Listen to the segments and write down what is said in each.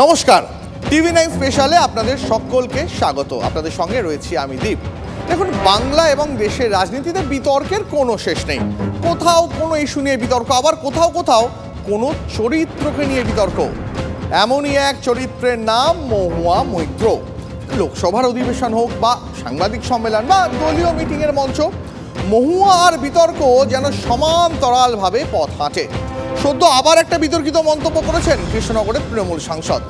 নমস্কার, টিভি9 স্পেশালে আপনাদের সকলকে স্বাগত। আপনাদের সঙ্গে রয়েছি আমি দীপ। দেখুন, বাংলা এবং দেশের রাজনীতিতে বিতর্কের কোনো শেষ নেই। কোথাও কোনো ইস্যু নিয়ে বিতর্ক, আবার কোথাও কোথাও কোনো চরিত্রকে নিয়ে বিতর্ক। এমনই এক চরিত্রের নাম মহুয়া মৈত্র। লোকসভার অধিবেশন হোক বা সাংবাদিক সম্মেলন বা দলীয় মিটিংয়ের মঞ্চ, মহুয়া আর বিতর্ক যেন সমান্তরালভাবে পথ হাঁটে। সদ্য আবার একটা বিতর্কিত মন্তব্য করেছেন কৃষ্ণনগরের তৃণমূল সাংসদ।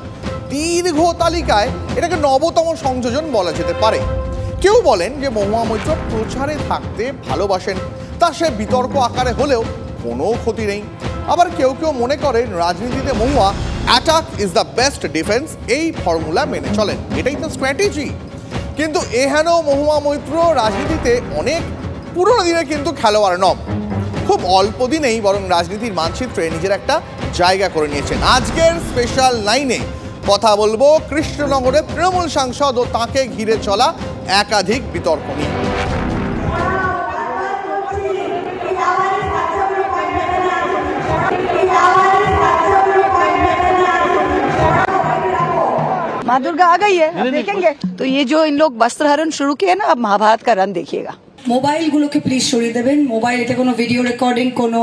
দীর্ঘ তালিকায় এটাকে নবতম সংযোজন বলা যেতে পারে। কেউ বলেন যে মহুয়া মৈত্র প্রচারে থাকতে ভালোবাসেন, তা সে বিতর্ক আকারে হলেও কোনো ক্ষতি নেই। আবার কেউ কেউ মনে করেন রাজনীতিতে Mahua attack is the best defence, এই ফর্মুলা মেনে চলেন, এটাই তো স্ট্র্যাটেজি। কিন্তু এহেন মহুয়া মৈত্র রাজনীতিতে অনেক পুরনো দিনে কিন্তু খেলোয়াড় নন। খুব অল্প দিনেই বরং রাজনীতির মানচিত্রে নিজের একটা জায়গা করে নিয়েছেন। আজকের স্পেশাল লাইনে কথা বলবো কৃষ্ণনগরের তৃণমূল সাংসদ ও তাকে ঘিরে চলা একাধিক বিতর্ক নিয়ে। माँ दुर्गा आ गई है, अब देखेंगे। तो ये जो इन लोग वस्त्र हरण शुरू किए ना, अब महाभारत का रन देखिएगा। মোবাইল গুলোকে প্লিজ সরিয়ে দেবেন। মোবাইল এটা কোনো ভিডিও রেকর্ডিং, কোনো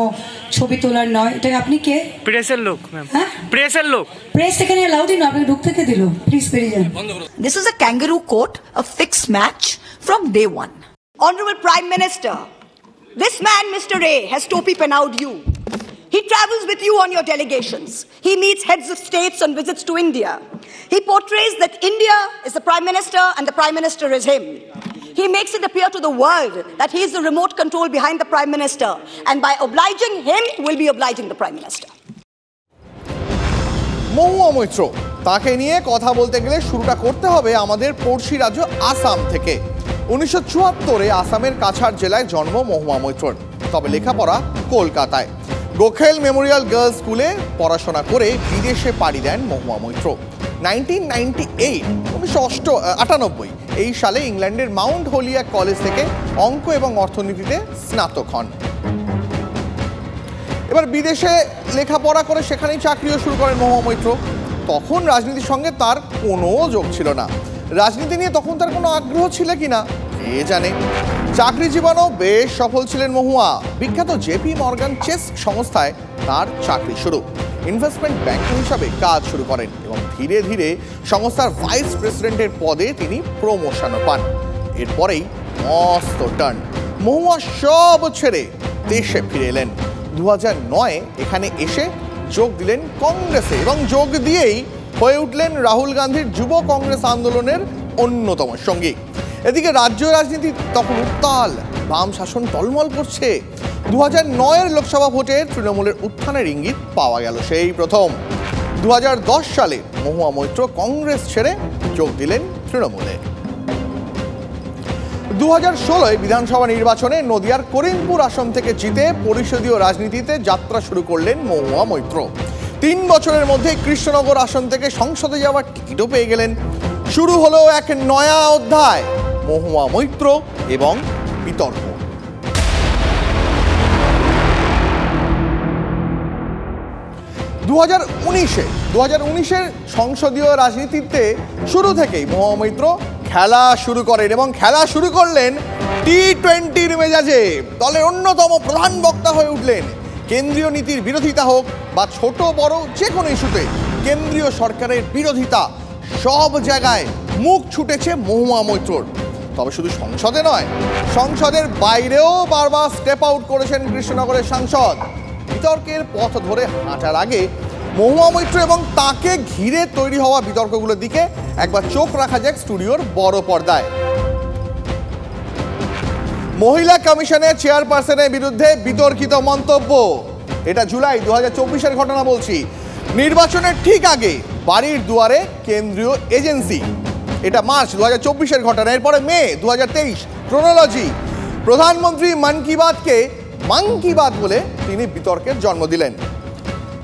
ছবি তোলার নয়। এটা আপনি কে? প্রেসের লোক ম্যাম। হ্যাঁ, প্রেসের লোক। প্রেস এখানে অ্যালাউড না, আপনি ঢুকতে কে দিল? প্লিজ বেরিয়ে যান। This is a kangaroo court, a fixed match from day one. Honorable Prime Minister, this man, Mr. A, has topi penaued you. He travels with you on your delegations. He meets heads of states on visits to India. He portrays that India is the Prime Minister and the Prime Minister is him. He makes it appear to the world that he is the remote control behind the Prime Minister, and by obliging him, will be obliging the Prime Minister. Mahua Moitra, তাকে নিয়ে কথা বলতে গেলে শুরুটা করতে হবে আমাদের পড়শি রাজ্য আসাম থেকে। 1974-এ আসামের কাছাড় জেলায় জন্ম মহুয়া মৈত্রর, তবে লেখাপড়া কলকাতায়। গোখেল মেমোরিয়াল গার্লস স্কুলে পড়াশোনা করে বিদেশে পাড়ি দেন মহুয়া মৈত্র। 1998 এই সালে ইংল্যান্ডের মাউন্ট হোলিয়াক কলেজ থেকে অঙ্ক এবং অর্থনীতিতে স্নাতক হন। এবার বিদেশে লেখাপড়া করে সেখানেই চাকরিও শুরু করেন মহুয়া মৈত্র। তখন রাজনীতির সঙ্গে তার কোনো যোগ ছিল না। রাজনীতি নিয়ে তখন তার কোনো আগ্রহ ছিল কিনা কে জানে। চাকরি জীবনেও বেশ সফল ছিলেন মহুয়া। বিখ্যাত জেপি মর্গান চেস সংস্থায় তার চাকরি শুরু। ইনভেস্টমেন্ট ব্যাংকিং হিসাবে কাজ শুরু করেন এবং ধীরে ধীরে সংস্থার ভাইস প্রেসিডেন্টের পদে তিনি প্রমোশনও পান। এরপরেই মস্ত টার্ন, মহুয়া সব ছেড়ে দেশে ফিরে এলেন। 2009-এ এখানে এসে যোগ দিলেন কংগ্রেসে এবং যোগ দিয়েই হয়ে উঠলেন রাহুল গান্ধীর যুব কংগ্রেস আন্দোলনের অন্যতম সঙ্গী। এদিকে রাজ্য রাজনীতি তখন উত্তাল, বাম শাসন টলমল করছে। 2009-এর লোকসভা ভোটে তৃণমূলের উত্থানের ইঙ্গিত পাওয়া গেল সেই প্রথম। 2010 সালে মহুয়া মৈত্র কংগ্রেস ছেড়ে যোগ দিলেন তৃণমূলে। 2016-এ বিধানসভা নির্বাচনে নদিয়ার করিমপুর আসন থেকে জিতে পরিষদীয় রাজনীতিতে যাত্রা শুরু করলেন মহুয়া মৈত্র। 3 বছরের মধ্যে কৃষ্ণনগর আসন থেকে সংসদে যাওয়ার টিকিটও পেয়ে গেলেন। শুরু হলো এক নয়া অধ্যায়, মহুয়া মৈত্র এবং বিতর্ক। 2019-এর সংসদীয় রাজনীতিতে শুরু থেকেই মহুয়া মৈত্র খেলা শুরু করেন এবং খেলা শুরু করলেন টি-20-র মেজাজে। দলের অন্যতম প্রধান বক্তা হয়ে উঠলেন। কেন্দ্রীয় নীতির বিরোধিতা হোক বা ছোট বড় যে কোনো ইস্যুতে কেন্দ্রীয় সরকারের বিরোধিতা, সব জায়গায় মুখ ছুটেছে মহুয়া মৈত্রর। তবে শুধু সংসদে নয়, সংসদের বাইরেও বারবার স্টেপ আউট করেছেন কৃষ্ণনগরের সাংসদ। বিতর্কের পথ ধরে হাঁটার আগে মহুয়া মৈত্র এবং তাকে ঘিরে তৈরি হওয়া বিতর্কগুলোর দিকে একবার চোখ রাখা যাক স্টুডিওর বড় পর্দায়। মহিলা কমিশনের চেয়ারপারসনের বিরুদ্ধে বিতর্কিত মন্তব্য। এটা জুলাই 2024-এর ঘটনা বলছি। নির্বাচনের ঠিক আগে বাড়ির দুয়ারে কেন্দ্রীয় এজেন্সি, এটা মার্চ 2024-এর ঘটনা। এরপরে মে 2023, ক্রোনোলজি। প্রধানমন্ত্রী মন কি বাতকে মাংকি বাত বলে তিনি বিতর্কের জন্ম দিলেন।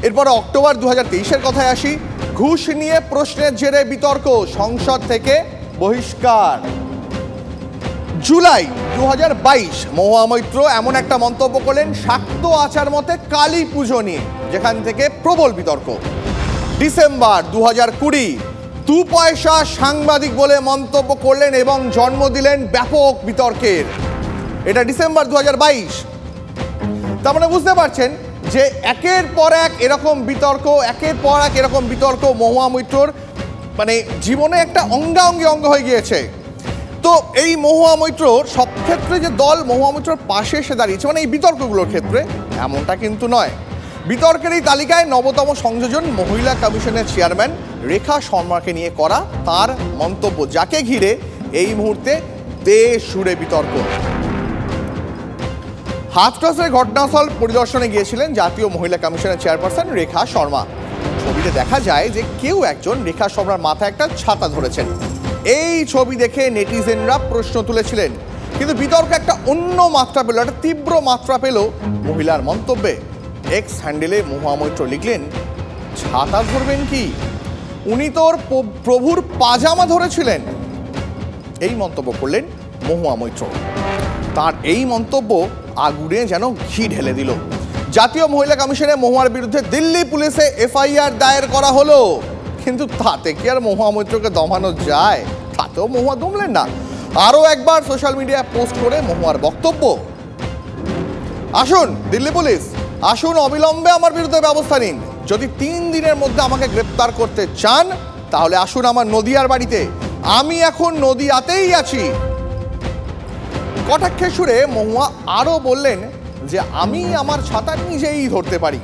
এরপরে অক্টোবর 2023-এর কথায় আসি। ঘুষ নিয়ে প্রশ্নের জেরে বিতর্ক, সংসদ থেকে বহিষ্কার। জুলাই 2022 মহুয়া মৈত্র এমন একটা মন্তব্য করলেন শাক্ত আচার মতে কালী পুজো নিয়ে, যেখান থেকে প্রবল বিতর্ক। ডিসেম্বর 2020 দু পয়সা সাংবাদিক বলে মন্তব্য করলেন এবং জন্ম দিলেন ব্যাপক বিতর্কের। এটা ডিসেম্বর 2022। তার মানে বুঝতে পারছেন যে একের পর এক এরকম বিতর্ক মহুয়া মৈত্রর মানে জীবনে একটা অঙ্গাঙ্গি অঙ্গ হয়ে গিয়েছে। তো এই মহুয়া মৈত্রর সব ক্ষেত্রে যে দল মহুয়া মৈত্রর পাশে এসে দাঁড়িয়েছে মানে এই বিতর্কগুলোর ক্ষেত্রে, এমনটা কিন্তু নয়। বিতর্কের এই তালিকায় নবতম সংযোজন মহিলা কমিশনের চেয়ারম্যান রেখা শর্মাকে নিয়ে করা তার মন্তব্য, যাকে ঘিরে এই মুহূর্তে দেশ জুড়ে বিতর্ক। হাথরসের ঘটনাস্থল পরিদর্শনে গিয়েছিলেন জাতীয় মহিলা কমিশনের চেয়ারপারসন রেখা শর্মা। ছবিতে দেখা যায় যে কেউ একজন রেখা শর্মার মাথায় একটা ছাতা ধরেছেন। এই ছবি দেখে নেটিজেনরা প্রশ্ন তুলেছিলেন, কিন্তু বিতর্ক একটা অন্য মাত্রা পেল, একটা তীব্র মাত্রা পেল মহিলার মন্তব্যে। এক্স হ্যান্ডেলে মহুয়া মৈত্র লিখলেন, ছাতা ধরবেন কি, উনি তোর প্রভুর পাজামা ধরেছিলেন। এই মন্তব্য করলেন মহুয়া মৈত্র। তার এই মন্তব্য আগুনে যেন ঘি ঢেলে দিল। জাতীয় মহিলা কমিশনে মহুয়ার বিরুদ্ধে দিল্লি পুলিশে এফআইআর দায়ের করা হলো, কিন্তু তাতে কি আর মহুয়া মৈত্রকে দমানো যায়? তাতেও মহুয়া দমলেন না। আরও একবার সোশ্যাল মিডিয়ায় পোস্ট করে মহুয়ার বক্তব্য, আসুন দিল্লি পুলিশ, আসুন অবিলম্বে আমার বিরুদ্ধে ব্যবস্থা নিন। যদি 3 দিনের মধ্যে আমাকে গ্রেপ্তার করতে চান তাহলে আসুন আমার নদিয়ার বাড়িতে, আমি এখন নদিয়াতেই আছি। কটাক্ষের সুরে মহুয়া আরও বললেন যে আমি আমার ছাতা নিজেই ধরতে পারি।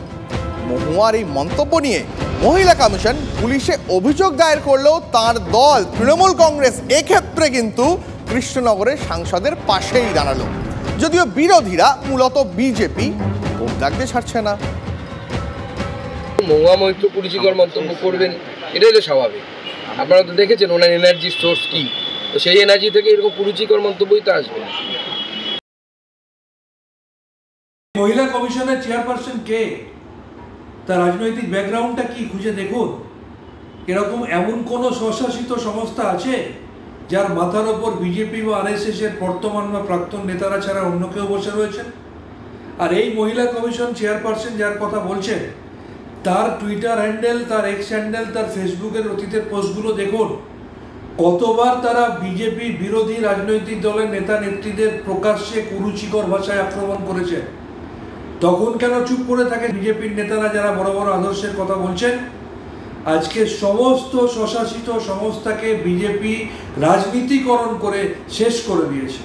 মহুয়ার এই মন্তব্য নিয়ে মহিলা কমিশন পুলিশে অভিযোগ দায়ের করলেও তার দল তৃণমূল কংগ্রেস এক্ষেত্রে কিন্তু কৃষ্ণনগরের সাংসদের পাশেই দাঁড়ালো, যদিও বিরোধীরা মূলত বিজেপি ভোট ডাকতে ছাড়ছে না। মহুয়া মৈত্র কুরুচিকর মন্তব্য করবেন, এটাই তো স্বাভাবিক। আপনারা তো দেখেছেন ওনার এনার্জির সোর্স কি, তো সেই এনার্জি থেকে এরকম কুরুচিকর মন্তব্যই তো আসবে। মহিলা কমিশনের চেয়ারপারসন কে, তার রাজনৈতিক ব্যাকগ্রাউন্ডটা কি খুঁজে দেখুন। এরকম এমন কোনো স্বশাসিত সংস্থা আছে যার মাথার ওপর বিজেপি বা আরএসএস এর বর্তমান বা প্রাক্তন নেতারা ছাড়া অন্য কেউ বসে রয়েছেন? আর এই মহিলা কমিশন চেয়ারপারসন যার কথা বলছেন, তার টুইটার হ্যান্ডেল, তার এক্স হ্যান্ডেল, তার ফেসবুকের অতীতের পোস্টগুলো দেখুন। কতবার তারা বিজেপি বিরোধী রাজনৈতিক দলের নেতা নেত্রীদের প্রকাশ্যে কুরুচিকর ভাষায় আক্রমণ করেছে। তখন কেন চুপ করে থাকে বিজেপির নেতারা যারা বড় বড় আদর্শের কথা বলছেন? আজকে সমস্ত স্বশাসিত সংস্থাকে বিজেপি রাজনীতিকরণ করে শেষ করে দিয়েছে।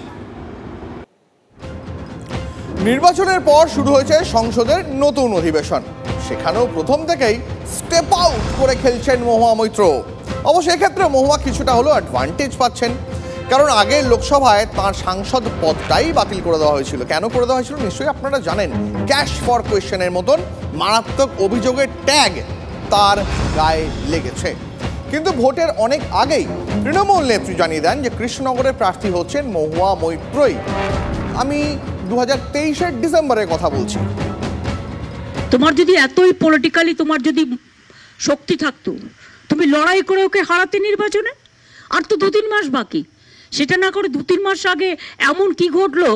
নির্বাচনের পর শুরু হয়েছে সংসদের নতুন অধিবেশন, সেখানেও প্রথম থেকেই স্টেপ আউট করে খেলছেন মহুয়া মৈত্র। অবশ্য এক্ষেত্রে মহুয়া কিছুটা হলেও অ্যাডভান্টেজ পাচ্ছেন, কারণ আগে লোকসভায় তাঁর সাংসদ পদটাই বাতিল করে দেওয়া হয়েছিল। কেন করে দেওয়া হয়েছিল নিশ্চয়ই আপনারা জানেন, ক্যাশ ফর কোয়েশ্চেনের মতন মারাত্মক অভিযোগের ট্যাগ তার গায়ে লেগেছে। কিন্তু ভোটের অনেক আগেই তৃণমূল নেত্রী জানিয়ে দেন যে কৃষ্ণনগরের প্রার্থী হচ্ছেন মহুয়া মৈত্রই। আমি 2023-এর ডিসেম্বরের কথা বলছি। তোমার যদি এতই পলিটিক্যালি তোমার যদি শক্তি থাকতো, তুমি লড়াই করে ওকে হারাতে নির্বাচনে। আর তো 2-3 মাস বাকি, সেটা না করে 2-3 মাস আগে এমন কি ঘটলো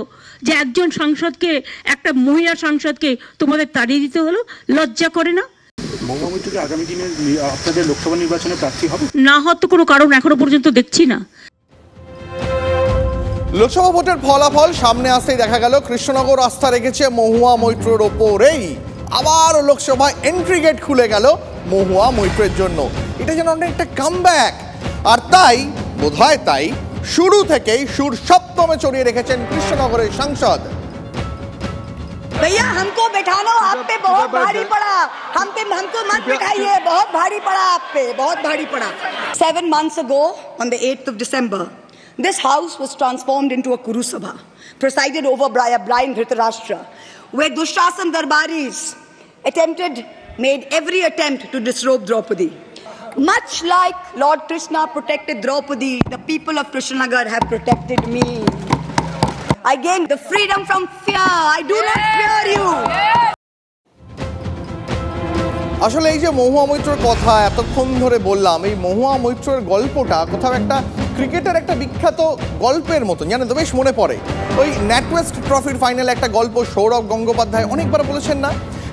যে একজন সাংসদকে, একটা মহিলা সাংসদকে তোমাদের তাড়িয়ে দিতে হলো? লজ্জা করে না? মহুয়া মৈত্র কি আগামী দিনে আপনাদের লোকসভা নির্বাচনে প্রার্থী হবে? না হওয়ার তো কোনো কারণ এখনো পর্যন্ত দেখছি না। লোকসভা ভোটের ফলাফল সামনে আসতেই দেখা গেল কৃষ্ণনগর আস্থা রেখেছে মহুয়া মৈত্রর ওপরেই। আবার লোকসভায় এন্ট্রি গেট খুলে গেল মহুয়া মৈত্রের জন্য। এটা যেন অনেকটা কামব্যাক। আর তাই বোধহয় তাই শুরু থেকেই সুর সপ্তমে চড়িয়ে রেখেছেন কৃষ্ণনগরের সাংসদ। भैया हमको बैठाना आप पे बहुत भारी पड़ा, हमको मत बिठाइए, बहुत भारी पड़ा आप पे, बहुत भारी पड़ा। 7 months ago on the 8th of December, this house was transformed into a Kuru Sabha, presided over by a blind Dhritarashtra, where Dushrasan Darbaris made every attempt to disrobe Draupadi. Much like Lord Krishna protected Draupadi, the people of Krishnanagar have protected me. I gained the freedom from fear. I do not fear you. আসলে এই যে মহুয়া মৈত্রর কথা এতক্ষণ ধরে বললাম, এই মহুয়া মৈত্রর গল্পটা কোথাও একটা ক্রিকেটের একটা বিখ্যাত গল্পের মতন, জানেন তো, বেশ মনে পড়ে। ওই ন্যাটওয়েস্ট ট্রফির ফাইনালে একটা গল্প সৌরভ গঙ্গোপাধ্যায় অনেকবার বলেছেন না,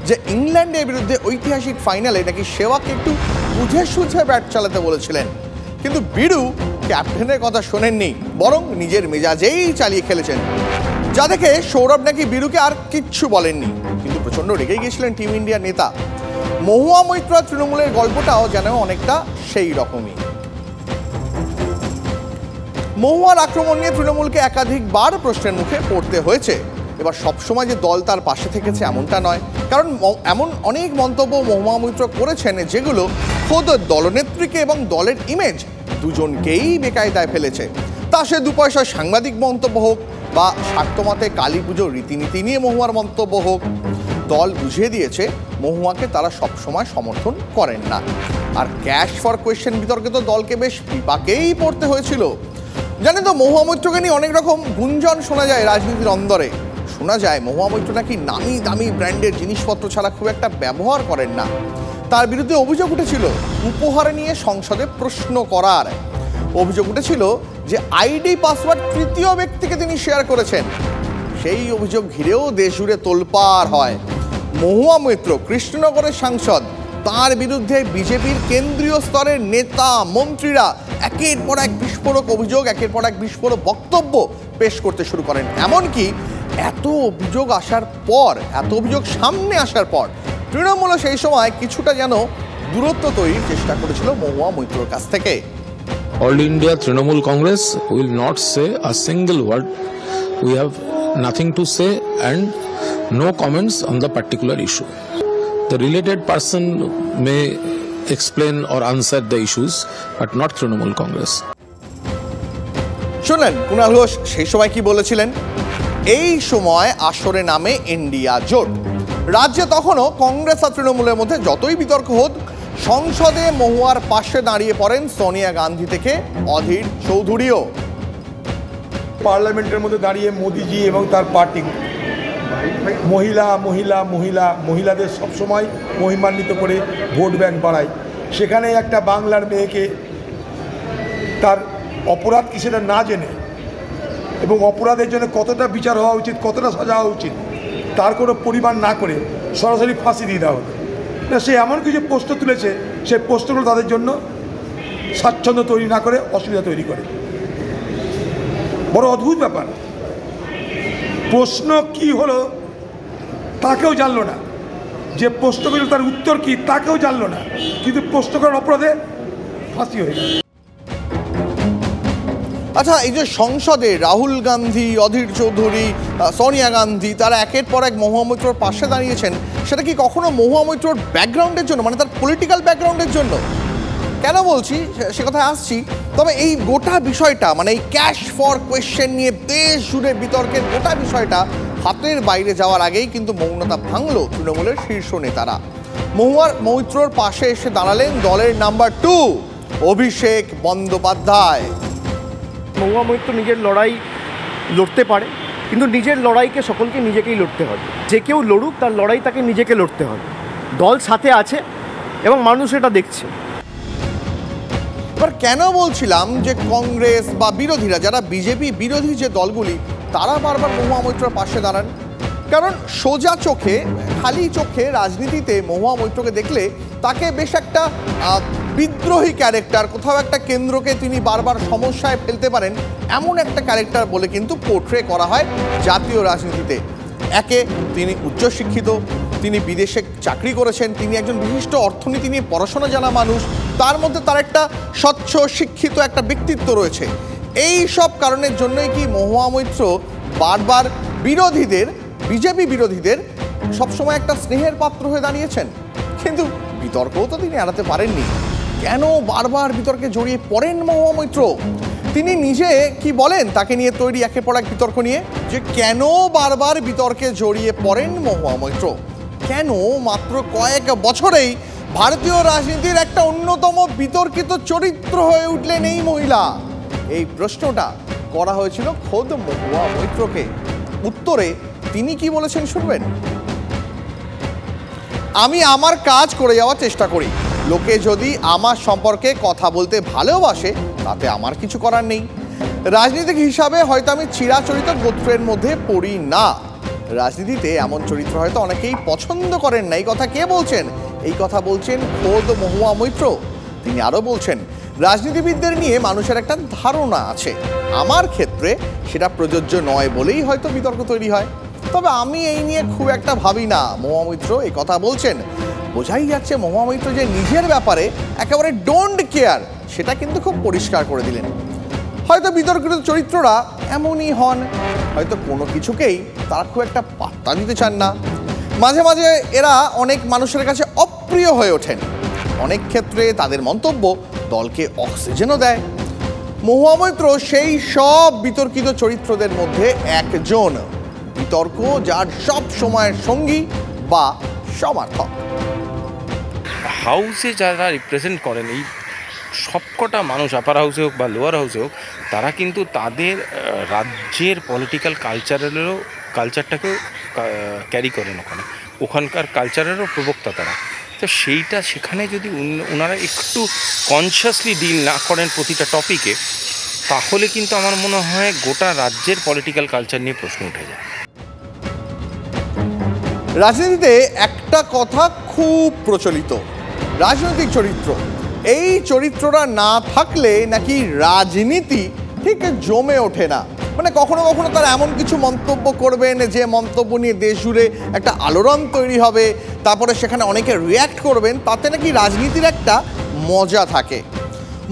যে ইংল্যান্ডের বিরুদ্ধে ঐতিহাসিক ফাইনালে নাকি সেওয়াগকে একটু বুঝে সুঝে ব্যাট চালাতে বলেছিলেন, কিন্তু বিরু ক্যাপ্টেনের কথা শোনেননি, বরং নিজের মেজাজেই চালিয়ে খেলেছেন, যা দেখে সৌরভ নাকি বিরুকে আর কিচ্ছু বলেননি। কিন্তু প্রচণ্ড রেগে গিয়েছিলেন টিম ইন্ডিয়ার নেতা। মহুয়া মৈত্র তৃণমূলের গল্পটাও যেন অনেকটা সেই রকমই। মহুয়ার আক্রমণ নিয়ে তৃণমূলকে একাধিকবার প্রশ্নের মুখে পড়তে হয়েছে। এবার সবসময় যে দল তার পাশে থেকেছে এমনটা নয়, কারণ এমন অনেক মন্তব্য মহুয়া মৈত্র করেছেন যেগুলো খোদ দলনেত্রীকে এবং দলের ইমেজ দুজনকেই বেকায়দায় ফেলেছে। তা সে দু পয়সার সাংবাদিক মন্তব্য হোক বা স্বার্থমতে কালী পুজোর রীতিনীতি নিয়ে মহুয়ার মন্তব্য হোক, দল বুঝিয়ে দিয়েছে মহুয়াকে তারা সবসময় সমর্থন করেন না। আর ক্যাশ ফর কোয়েশ্চেন বিতর্কে তো দলকে বেশ বিপাকেই পড়তে হয়েছিল। জানেন তো, মহুয়া মৈত্রকে নিয়ে অনেক রকম গুঞ্জন শোনা যায় রাজনীতির অন্দরে। শোনা যায় মহুয়া মৈত্র নাকি নামি দামি ব্র্যান্ডের জিনিসপত্র ছাড়া খুব একটা ব্যবহার করেন না। তার বিরুদ্ধে অভিযোগ উঠেছিল উপহার নিয়ে সংসদে প্রশ্ন করার। অভিযোগ উঠেছিল যে আইডি পাসওয়ার্ড তৃতীয় ব্যক্তিকে তিনি শেয়ার করেছেন। সেই অভিযোগ ঘিরেও দেশ জুড়ে তোলপাড় হয়। মহুয়া মৈত্র কৃষ্ণনগরের সাংসদ, তার বিরুদ্ধে বিজেপির কেন্দ্রীয় স্তরের নেতা মন্ত্রীরা একের পর এক বিস্ফোরক অভিযোগ, একের পর এক বিস্ফোরক বক্তব্য পেশ করতে শুরু করেন। এমনকি এত অভিযোগ সামনে আসার পর তৃণমূল সেই সময় কিছুটা যেন দূরত্ব তৈরির চেষ্টা করেছিল মহুয়া মৈত্রর কাছ থেকে। All India Trinamool Congress will not say a single word. We have nothing to say and no comments on the particular issue. The related person may explain or answer the issues, but not Trinamool Congress. শুনলেন কুণাল ঘোষ সেই সময় কি বলেছিলেন? এই সময় আসরে নামে India জোট। রাজ্যে তখনও কংগ্রেস আর তৃণমূলের মধ্যে যতই বিতর্ক হোক, সংসদে মহুয়ার পাশে দাঁড়িয়ে পড়েন সোনিয়া গান্ধী থেকে অধীর চৌধুরীও। পার্লামেন্টের মধ্যে দাঁড়িয়ে মোদিজি এবং তার পার্টি মহিলাদের সবসময় মহিমান্বিত করে ভোট ব্যাংক বাড়ায়। সেখানে একটা বাংলার মেয়েকে তার অপরাধ কি সেটা না জেনে এবং অপরাধের জন্য কতটা বিচার হওয়া উচিত, কতটা সাজা হওয়া উচিত তার কোনো পরিমাণ না করে সরাসরি ফাঁসি দিয়ে দেওয়া হতো না। সে এমন কিছু প্রশ্ন তুলেছে, সে প্রশ্নগুলো তাদের জন্য স্বাচ্ছন্দ্য তৈরি না করে অসুবিধা তৈরি করে। বড় অদ্ভুত ব্যাপার। প্রশ্ন কি হলো তাকেও জানলো না, যে প্রশ্ন করল তার উত্তর কি তাকেও জানলো না, কিন্তু প্রশ্ন করার অপরাধে ফাঁসি হয়ে গেল। আচ্ছা, এই যে সংসদে রাহুল গান্ধী, অধীর চৌধুরী, সোনিয়া গান্ধী তারা একের পর এক মহুয়া মৈত্রর পাশে দাঁড়িয়েছেন, সেটা কি কখনো মহুয়া মৈত্রর ব্যাকগ্রাউন্ডের জন্য, মানে তার পলিটিক্যাল ব্যাকগ্রাউন্ডের জন্য? কেন বলছি সে কথায় আসছি। তবে এই গোটা বিষয়টা, মানে এই ক্যাশ ফর কোয়েশ্চেন নিয়ে দেশ জুড়ে বিতর্কের গোটা বিষয়টা হাতের বাইরে যাওয়ার আগেই কিন্তু মৌনতা ভাঙল তৃণমূলের শীর্ষ নেতারা। মহুয়া মৈত্রর পাশে এসে দাঁড়ালেন দলের নাম্বার 2 অভিষেক বন্দ্যোপাধ্যায়। মহুয়া মৈত্র নিজের লড়াই লড়তে পারে, কিন্তু নিজের লড়াইকে সকলকে নিজেকেই লড়তে হবে। যে কেউ লড়ুক, তার লড়াই তাকে নিজেকে লড়তে হবে। দল সাথে আছে এবং মানুষ এটা দেখছে। এবার কেন বলছিলাম যে কংগ্রেস বা বিরোধীরা, যারা বিজেপি বিরোধী যে দলগুলি, তারা বারবার মহুয়া মৈত্রর পাশে দাঁড়ান? কারণ সোজা চোখে, খালি চোখে রাজনীতিতে মহুয়া মৈত্রকে দেখলে তাকে বেশ একটা বিদ্রোহী ক্যারেক্টার, কোথাও একটা কেন্দ্রকে তিনি বারবার সমস্যায় ফেলতে পারেন এমন একটা ক্যারেক্টার বলে কিন্তু পোর্ট্রে করা হয় জাতীয় রাজনীতিতে। একে তিনি উচ্চশিক্ষিত, তিনি বিদেশে চাকরি করেছেন, তিনি একজন বিশিষ্ট অর্থনীতি নিয়ে পড়াশোনা জানা মানুষ, তার মধ্যে তার একটা স্বচ্ছ শিক্ষিত একটা ব্যক্তিত্ব রয়েছে। এই সব কারণের জন্যই কি মহুয়া মৈত্র বারবার বিরোধীদের, বিজেপি বিরোধীদের সবসময় একটা স্নেহের পাত্র হয়ে দাঁড়িয়েছেন? কিন্তু বিতর্কও তো তিনি এড়াতে পারেননি। কেন বারবার বিতর্কে জড়িয়ে পড়েন মহুয়া মৈত্র? তিনি নিজে কি বলেন তাকে নিয়ে তৈরি একের পর এক বিতর্ক নিয়ে, যে কেন বারবার বিতর্কে জড়িয়ে পড়েন মহুয়া মৈত্র? কেন মাত্র কয়েক বছরেই ভারতীয় রাজনীতির একটা অন্যতম বিতর্কিত চরিত্র হয়ে উঠলেন এই মহিলা? এই প্রশ্নটা করা হয়েছিল খোদ মহুয়া মৈত্রকে। উত্তরে তিনি কি বলেছেন শুনবেন। আমি আমার কাজ করে যাওয়ার চেষ্টা করি, লোকে যদি আমার সম্পর্কে কথা বলতে ভালোবাসে তাতে আমার কিছু করার নেই। রাজনীতিক হিসাবে হয়তো আমি চিরাচরিত গোত্রের মধ্যে পড়ি না। রাজনীতিতে এমন চরিত্র হয়তো অনেকেই পছন্দ করেন না। এই কথা কে বলছেন? এই কথা বলছেন খোদ মহুয়া মৈত্র। তিনি আরও বলছেন, রাজনীতিবিদদের নিয়ে মানুষের একটা ধারণা আছে, আমার ক্ষেত্রে সেটা প্রযোজ্য নয় বলেই হয়তো বিতর্ক তৈরি হয়। তবে আমি এই নিয়ে খুব একটা ভাবি না, মহুয়া মৈত্র এই কথা বলছেন। বোঝাই যাচ্ছে মহুয়া মৈত্র যে নিজের ব্যাপারে একেবারে ডোন্ট কেয়ার, সেটা কিন্তু খুব পরিষ্কার করে দিলেন। হয়তো বিতর্কিত চরিত্ররা এমনই হন, হয়তো কোনো কিছুকেই তারা খুব একটা পাত্তা দিতে চান না। মাঝে মাঝে এরা অনেক মানুষের কাছে অপ্রিয় হয়ে ওঠেন। অনেক ক্ষেত্রে তাদের মন্তব্য দলকে অক্সিজেনও দেয়। মহুয়া মৈত্র সেই সব বিতর্কিত চরিত্রদের মধ্যে একজন, বিতর্ক যার সব সময়ের সঙ্গী বা সমর্থক। হাউসে যারা রিপ্রেজেন্ট করেন, এই সবকটা মানুষ, আপার হাউসে হোক বা লোয়ার হাউসে হোক, তারা কিন্তু তাদের রাজ্যের পলিটিক্যাল কালচারটাকেও ক্যারি করেন, ওখানকার কালচারেরও প্রবক্তা তারা। তো সেইটা সেখানে যদি ওনারা একটু কনসিয়াসলি ডিল না করেন প্রতিটা টপিকে, তাহলে কিন্তু আমার মনে হয় গোটা রাজ্যের পলিটিক্যাল কালচার নিয়ে প্রশ্ন উঠে যায়। রাজনীতিতে একটা কথা খুব প্রচলিত, রাজনৈতিক চরিত্র। এই চরিত্রটা না থাকলে নাকি রাজনীতি ঠিক জমে ওঠে না। মানে কখনো কখনো তারা এমন কিছু মন্তব্য করবেন যে মন্তব্য নিয়ে দেশ জুড়ে একটা আলোড়ন তৈরি হবে, তারপরে সেখানে অনেকে রিয়্যাক্ট করবেন, তাতে নাকি রাজনীতির একটা মজা থাকে।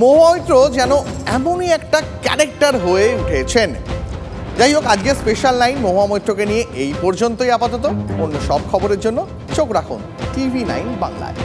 মহুয়া মৈত্র যেন এমনই একটা ক্যারেক্টার হয়ে উঠেছেন। যাই হোক, আজকে স্পেশাল লাইন মহুয়া মৈত্রকে নিয়ে এই পর্যন্তই আপাতত। অন্য সব খবরের জন্য চোখ রাখুন TV9 বাংলায়।